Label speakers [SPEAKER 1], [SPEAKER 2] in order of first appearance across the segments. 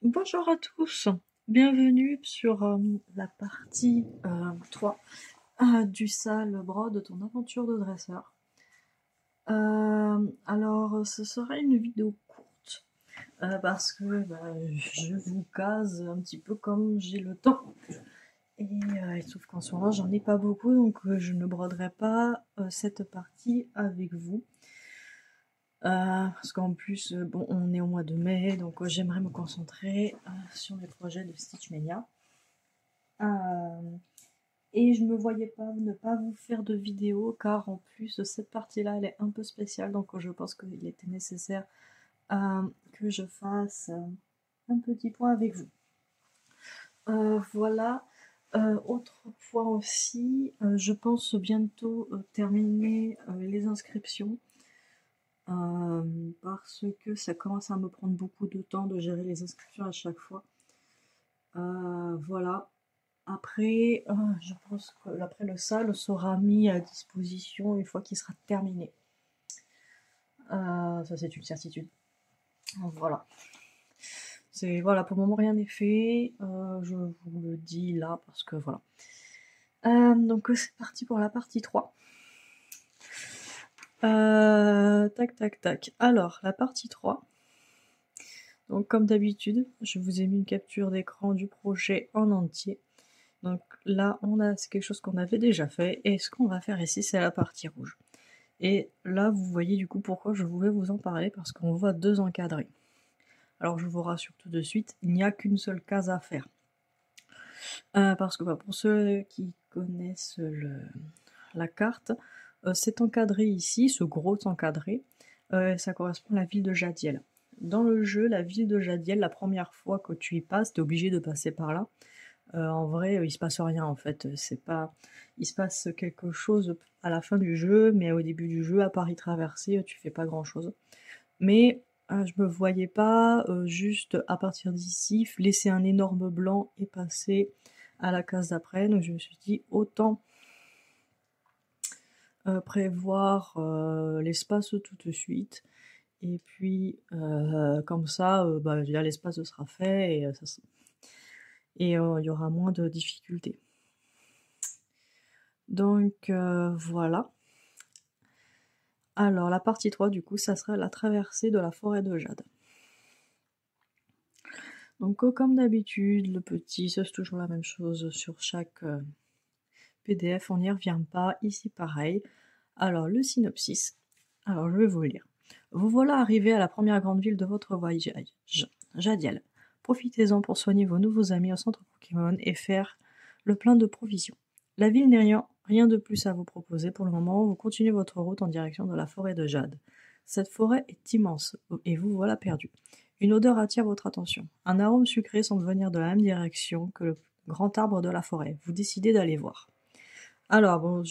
[SPEAKER 1] Bonjour à tous, bienvenue sur la partie 3 du sale bro de ton aventure de dresseur. Alors, ce sera une vidéo courte parce que je vous case un petit peu comme j'ai le temps. Et sauf qu'en ce moment, j'en ai pas beaucoup, donc je ne broderai pas cette partie avec vous. Parce qu'en plus, bon, on est au mois de mai, donc j'aimerais me concentrer sur mes projets de Stitchmania. Et je me voyais pas ne pas vous faire de vidéo, car en plus, cette partie-là, elle est un peu spéciale, donc je pense qu'il était nécessaire que je fasse un petit point avec vous. Voilà. Autre point aussi, je pense bientôt terminer les inscriptions. Parce que ça commence à me prendre beaucoup de temps de gérer les inscriptions à chaque fois. Voilà. Après, je pense que après le salle sera mis à disposition une fois qu'il sera terminé. Ça c'est une certitude. Voilà. Voilà, pour le moment rien n'est fait. Je vous le dis là parce que voilà. Donc c'est parti pour la partie 3. Tac tac tac. Alors, la partie 3. Donc comme d'habitude, je vous ai mis une capture d'écran du projet en entier. Donc là, c'est quelque chose qu'on avait déjà fait, et ce qu'on va faire ici, c'est la partie rouge. Et là, vous voyez du coup pourquoi je voulais vous en parler, parce qu'on voit deux encadrés. Alors je vous rassure tout de suite, il n'y a qu'une seule case à faire. Parce que pour ceux qui connaissent la carte, cet encadré ici, ce gros encadré, ça correspond à la ville de Jadiel. Dans le jeu, la ville de Jadiel, la première fois que tu y passes, t'es obligé de passer par là. En vrai, il se passe rien en fait. Il se passe quelque chose à la fin du jeu, mais au début du jeu, à part y traverser, tu fais pas grand chose. Mais je me voyais pas juste à partir d'ici laisser un énorme blanc et passer à la case d'après. Donc je me suis dit autant prévoir l'espace tout de suite. Et puis comme ça, l'espace sera fait et il y aura moins de difficultés. Donc voilà. Alors la partie 3 du coup, ça sera la traversée de la forêt de jade. Donc comme d'habitude, le petit, c'est toujours la même chose sur chaque PDF, on n'y revient pas, ici pareil. Alors le synopsis, alors je vais vous lire. Vous voilà arrivé à la première grande ville de votre voyage, Jadiel. Profitez-en pour soigner vos nouveaux amis au centre Pokémon et faire le plein de provisions. La ville n'est rien de plus à vous proposer pour le moment, vous continuez votre route en direction de la forêt de Jade. Cette forêt est immense, et vous voilà perdu. Une odeur attire votre attention. Un arôme sucré semble venir de la même direction que le grand arbre de la forêt. Vous décidez d'aller voir. Alors bon,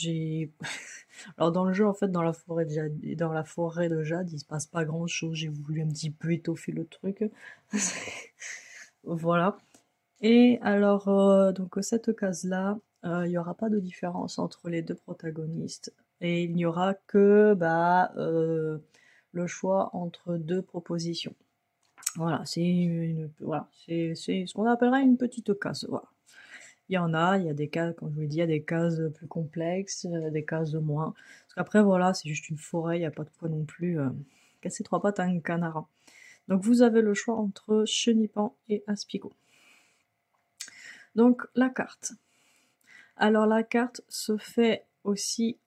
[SPEAKER 1] alors dans le jeu, en fait, dans la forêt de Jade, il se passe pas grand-chose. J'ai voulu un petit peu étoffer le truc. Voilà. Et alors, donc cette case-là, il n'y aura pas de différence entre les deux protagonistes. Et il n'y aura que le choix entre deux propositions. Voilà, c'est ce qu'on appellera une petite case. Voilà. Il y a des cases, comme je vous l'ai dit, il y a des cases plus complexes, des cases de moins. Parce qu'après, voilà, c'est juste une forêt, il n'y a pas de quoi non plus casser trois pattes à un canard. Donc vous avez le choix entre Chenipan et Aspico. Donc la carte. Alors la carte se fait aussi...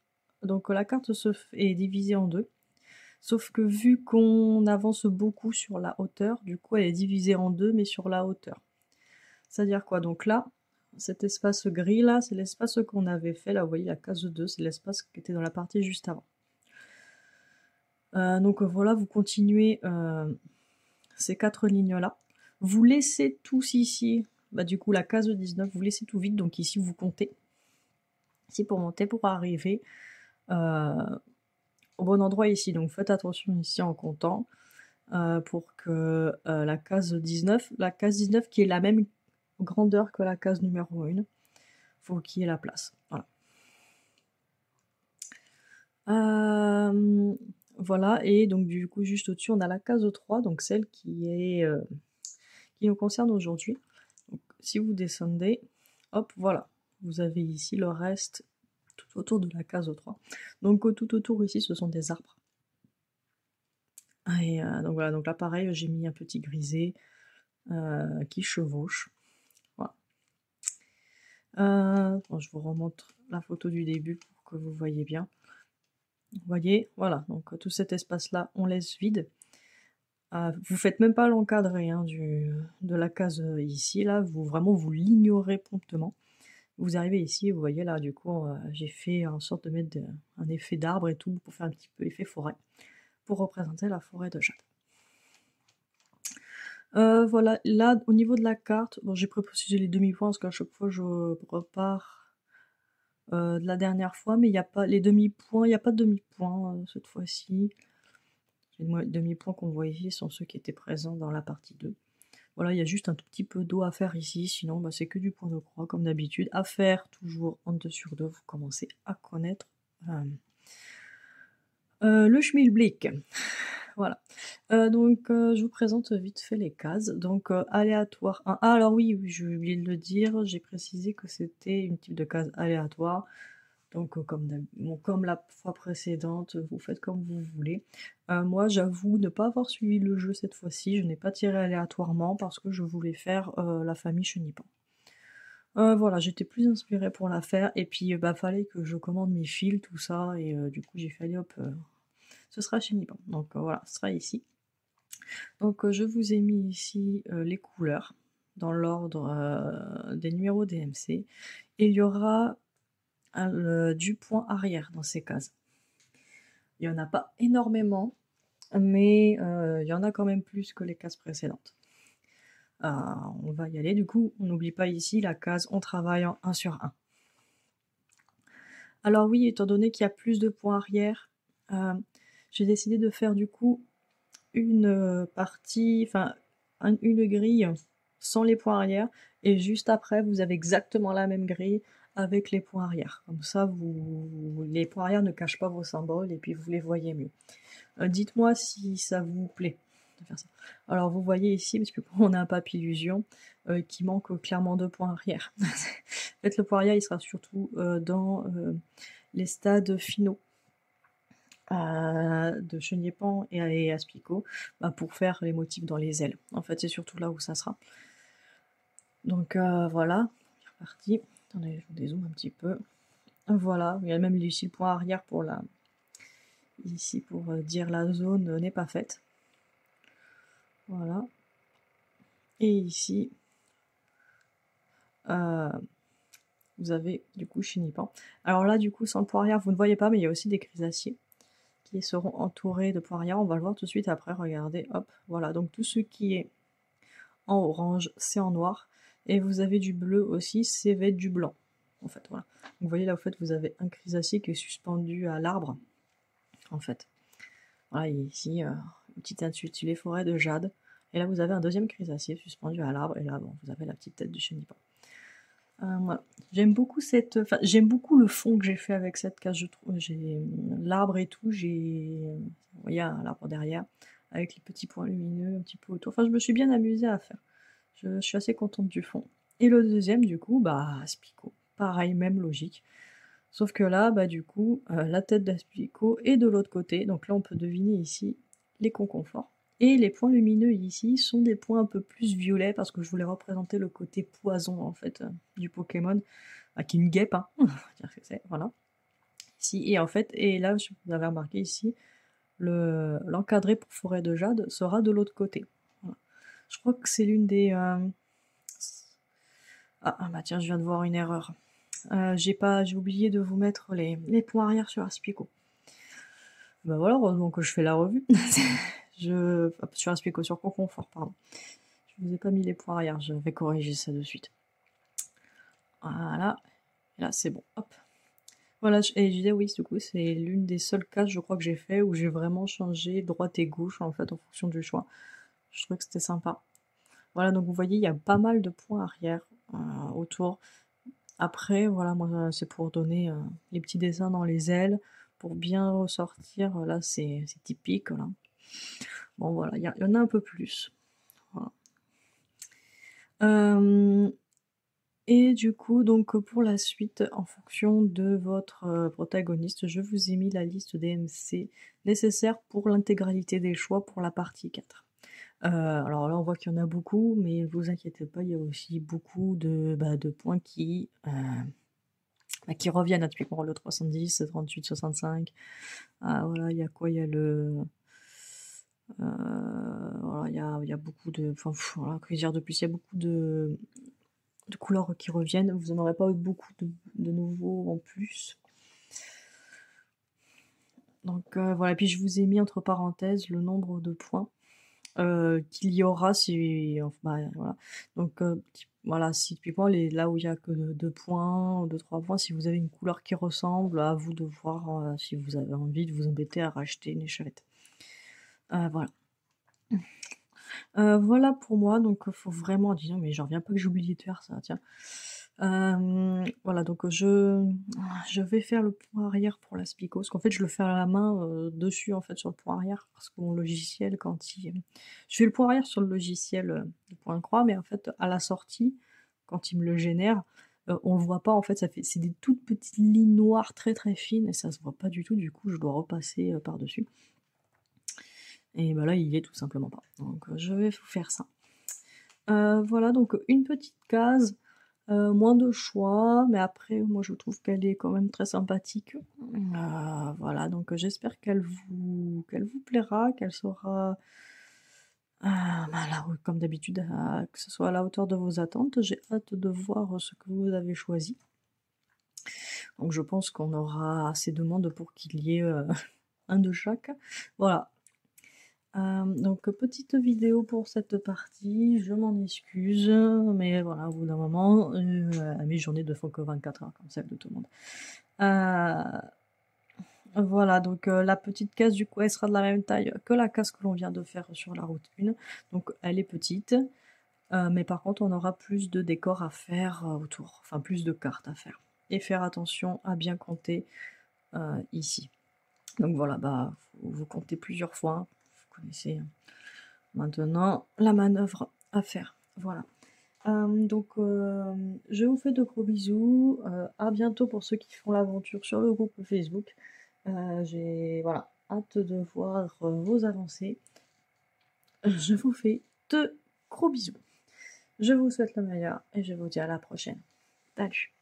[SPEAKER 1] Donc la carte est divisée en deux. Sauf que vu qu'on avance beaucoup sur la hauteur, du coup elle est divisée en deux, mais sur la hauteur. C'est-à-dire quoi? Donc là, cet espace gris là, c'est l'espace qu'on avait fait, là vous voyez la case 2, c'est l'espace qui était dans la partie juste avant. Donc voilà, vous continuez ces quatre lignes là. Vous laissez tous ici, du coup la case 19, vous laissez tout vide, donc ici vous comptez. Ici pour monter, pour arriver au bon endroit ici. Donc faites attention ici en comptant pour que la case 19 qui est la même grandeur que la case numéro 1, faut qu'il y ait la place. Voilà. Voilà, et donc du coup juste au-dessus on a la case 3, donc celle qui est qui nous concerne aujourd'hui. Donc, si vous descendez, hop, voilà, vous avez ici le reste tout autour de la case 3. Donc tout autour ici, ce sont des arbres. Et donc voilà, donc là pareil, j'ai mis un petit grisé qui chevauche. Voilà. Bon, je vous remontre la photo du début pour que vous voyez bien. Vous voyez, voilà, donc tout cet espace-là, on laisse vide. Vous faites même pas l'encadré hein, de la case ici, là, vous l'ignorez promptement. Vous arrivez ici, vous voyez là, du coup, j'ai fait en sorte de mettre un effet d'arbre et tout pour faire un petit peu effet forêt, pour représenter la forêt de jade. Voilà, là, au niveau de la carte, bon, j'ai précisé les demi-points parce qu'à chaque fois je repars de la dernière fois, mais il n'y a pas les demi-points, il n'y a pas de demi-points cette fois-ci. Les demi-points qu'on voit ici sont ceux qui étaient présents dans la partie 2. Voilà, il y a juste un tout petit peu d'eau à faire ici, sinon bah, c'est que du point de croix comme d'habitude. À faire toujours en 2 sur 2, vous commencez à connaître le schmilblick. Voilà. Donc je vous présente vite fait les cases. Donc aléatoire 1. Ah alors oui, j'ai oublié de le dire, j'ai précisé que c'était une type de case aléatoire. Donc comme la fois précédente, vous faites comme vous voulez. Moi j'avoue ne pas avoir suivi le jeu cette fois-ci, je n'ai pas tiré aléatoirement parce que je voulais faire la famille Chenipan. Voilà, j'étais plus inspirée pour la faire, et puis bah fallait que je commande mes fils, tout ça, et du coup j'ai fait allez hop, ce sera Chenipan. Donc voilà, ce sera ici. Donc je vous ai mis ici les couleurs dans l'ordre des numéros DMC, et il y aura du point arrière dans ces cases. Il n'y en a pas énormément, mais il y en a quand même plus que les cases précédentes. On va y aller, du coup, on n'oublie pas ici la case on travaille en 1 sur 1. Alors oui, étant donné qu'il y a plus de points arrière, j'ai décidé de faire du coup une partie, enfin une grille sans les points arrière, et juste après vous avez exactement la même grille avec les points arrière. Comme ça, les points arrière ne cachent pas vos symboles et puis vous les voyez mieux. Dites-moi si ça vous plaît de faire ça. Alors vous voyez ici, parce que on a un papier illusion qui manque clairement de points arrière. En fait, le point arrière, il sera surtout dans les stades finaux de Chenipan et Aspico, bah, pour faire les motifs dans les ailes. En fait, c'est surtout là où ça sera. Donc voilà, c'est reparti. Attendez, je vous dézoome un petit peu. Voilà, il y a même ici le point arrière pour ici pour dire la zone n'est pas faite. Voilà. Et ici, vous avez du coup Chenipan. Alors là, du coup, sans le point arrière, vous ne voyez pas, mais il y a aussi des grisaciers qui seront entourés de points arrière. On va le voir tout de suite après. Regardez, hop, voilà. Donc tout ce qui est en orange, c'est en noir. Et vous avez du bleu aussi, c'est va être du blanc. En fait, voilà. Donc, vous voyez là, en fait, vous avez un grisacier qui est suspendu à l'arbre. En fait. Voilà, et ici, une petite intitulée forêt de jade. Et là, vous avez un deuxième grisacier suspendu à l'arbre. Et là, bon, vous avez la petite tête du Chenipan. Voilà. J'aime beaucoup j'aime beaucoup le fond que j'ai fait avec cette case. Je trouve, j'ai l'arbre et tout. Vous voyez l'arbre derrière avec les petits points lumineux un petit peu autour. Enfin, je me suis bien amusée à faire. Je suis assez contente du fond. Et le deuxième, du coup, bah, Aspico. Pareil, même logique. Sauf que là, bah, du coup, la tête d'Aspico est de l'autre côté. Donc là, on peut deviner ici les conconforts. Et les points lumineux ici sont des points un peu plus violets parce que je voulais représenter le côté poison, en fait, du Pokémon, qui est une guêpe, hein. On va dire que c'est, voilà. Ici, et en fait, et là, vous avez remarqué ici, l'encadré pour forêt de jade sera de l'autre côté. Voilà. Je crois que c'est l'une des... Ah bah tiens, je viens de voir une erreur. J'ai oublié de vous mettre les points arrière sur Aspico. Bah voilà, heureusement que je fais la revue. Sur Aspico, sur Conconfort, pardon. Je vous ai pas mis les points arrière, je vais corriger ça de suite. Voilà, et là c'est bon, hop. Voilà, et je disais oui, du coup, c'est l'une des seules cases, je crois, que j'ai fait où j'ai vraiment changé droite et gauche, en fait, en fonction du choix. Je trouvais que c'était sympa. Voilà, donc vous voyez, il y a pas mal de points arrière autour. Après, voilà, moi, c'est pour donner les petits dessins dans les ailes, pour bien ressortir. Là, c'est typique, là. Bon, voilà, il y en a un peu plus. Voilà. Et du coup, donc pour la suite, en fonction de votre protagoniste, je vous ai mis la liste des MC nécessaires pour l'intégralité des choix pour la partie 4. Alors là, on voit qu'il y en a beaucoup, mais ne vous inquiétez pas, il y a aussi beaucoup de points qui reviennent, typiquement le 310, le 38, 65. Voilà, il y a quoi? Il y a voilà, il y a beaucoup de... Enfin, voilà, que dire de plus? Il y a beaucoup de couleurs qui reviennent. Vous n'en aurez pas beaucoup de nouveaux en plus. Donc voilà, puis je vous ai mis entre parenthèses le nombre de points qu'il y aura si... Enfin, voilà. Donc voilà, si typiquement là où il y a que 2 points, 2-3 points, si vous avez une couleur qui ressemble, à vous de voir si vous avez envie de vous embêter à racheter une échavette. Voilà. Voilà pour moi, donc faut vraiment dire, mais j'en reviens pas que j'ai oublié de faire ça, tiens. Voilà, donc je vais faire le point arrière pour la Spico, parce qu'en fait je le fais à la main dessus en fait sur le point arrière, parce que mon logiciel je fais le point arrière sur le logiciel de point croix, mais en fait à la sortie, quand il me le génère, on le voit pas en fait, c'est des toutes petites lignes noires très très fines, et ça se voit pas du tout, du coup je dois repasser par-dessus. Et bah là, il y est tout simplement pas. Donc je vais vous faire ça. Voilà, donc une petite case, moins de choix, mais après, moi je trouve qu'elle est quand même très sympathique. Voilà, donc j'espère qu'elle vous plaira, qu'elle sera, là, comme d'habitude, que ce soit à la hauteur de vos attentes. J'ai hâte de voir ce que vous avez choisi. Donc je pense qu'on aura assez de demandes pour qu'il y ait un de chaque. Voilà. Donc petite vidéo pour cette partie, je m'en excuse, mais voilà, au bout d'un moment, mes journées ne font que 24 heures, comme celle de tout le monde. Voilà, donc la petite case du coup, elle sera de la même taille que la case que l'on vient de faire sur la route 1, donc elle est petite, mais par contre on aura plus de décors à faire autour, enfin plus de cartes à faire, et faire attention à bien compter ici. Donc voilà, vous comptez plusieurs fois, vous connaissez maintenant la manœuvre à faire. Voilà. Donc je vous fais de gros bisous. À bientôt pour ceux qui font l'aventure sur le groupe Facebook. J'ai voilà, hâte de voir vos avancées. Je vous fais de gros bisous. Je vous souhaite le meilleur et je vous dis à la prochaine. Salut!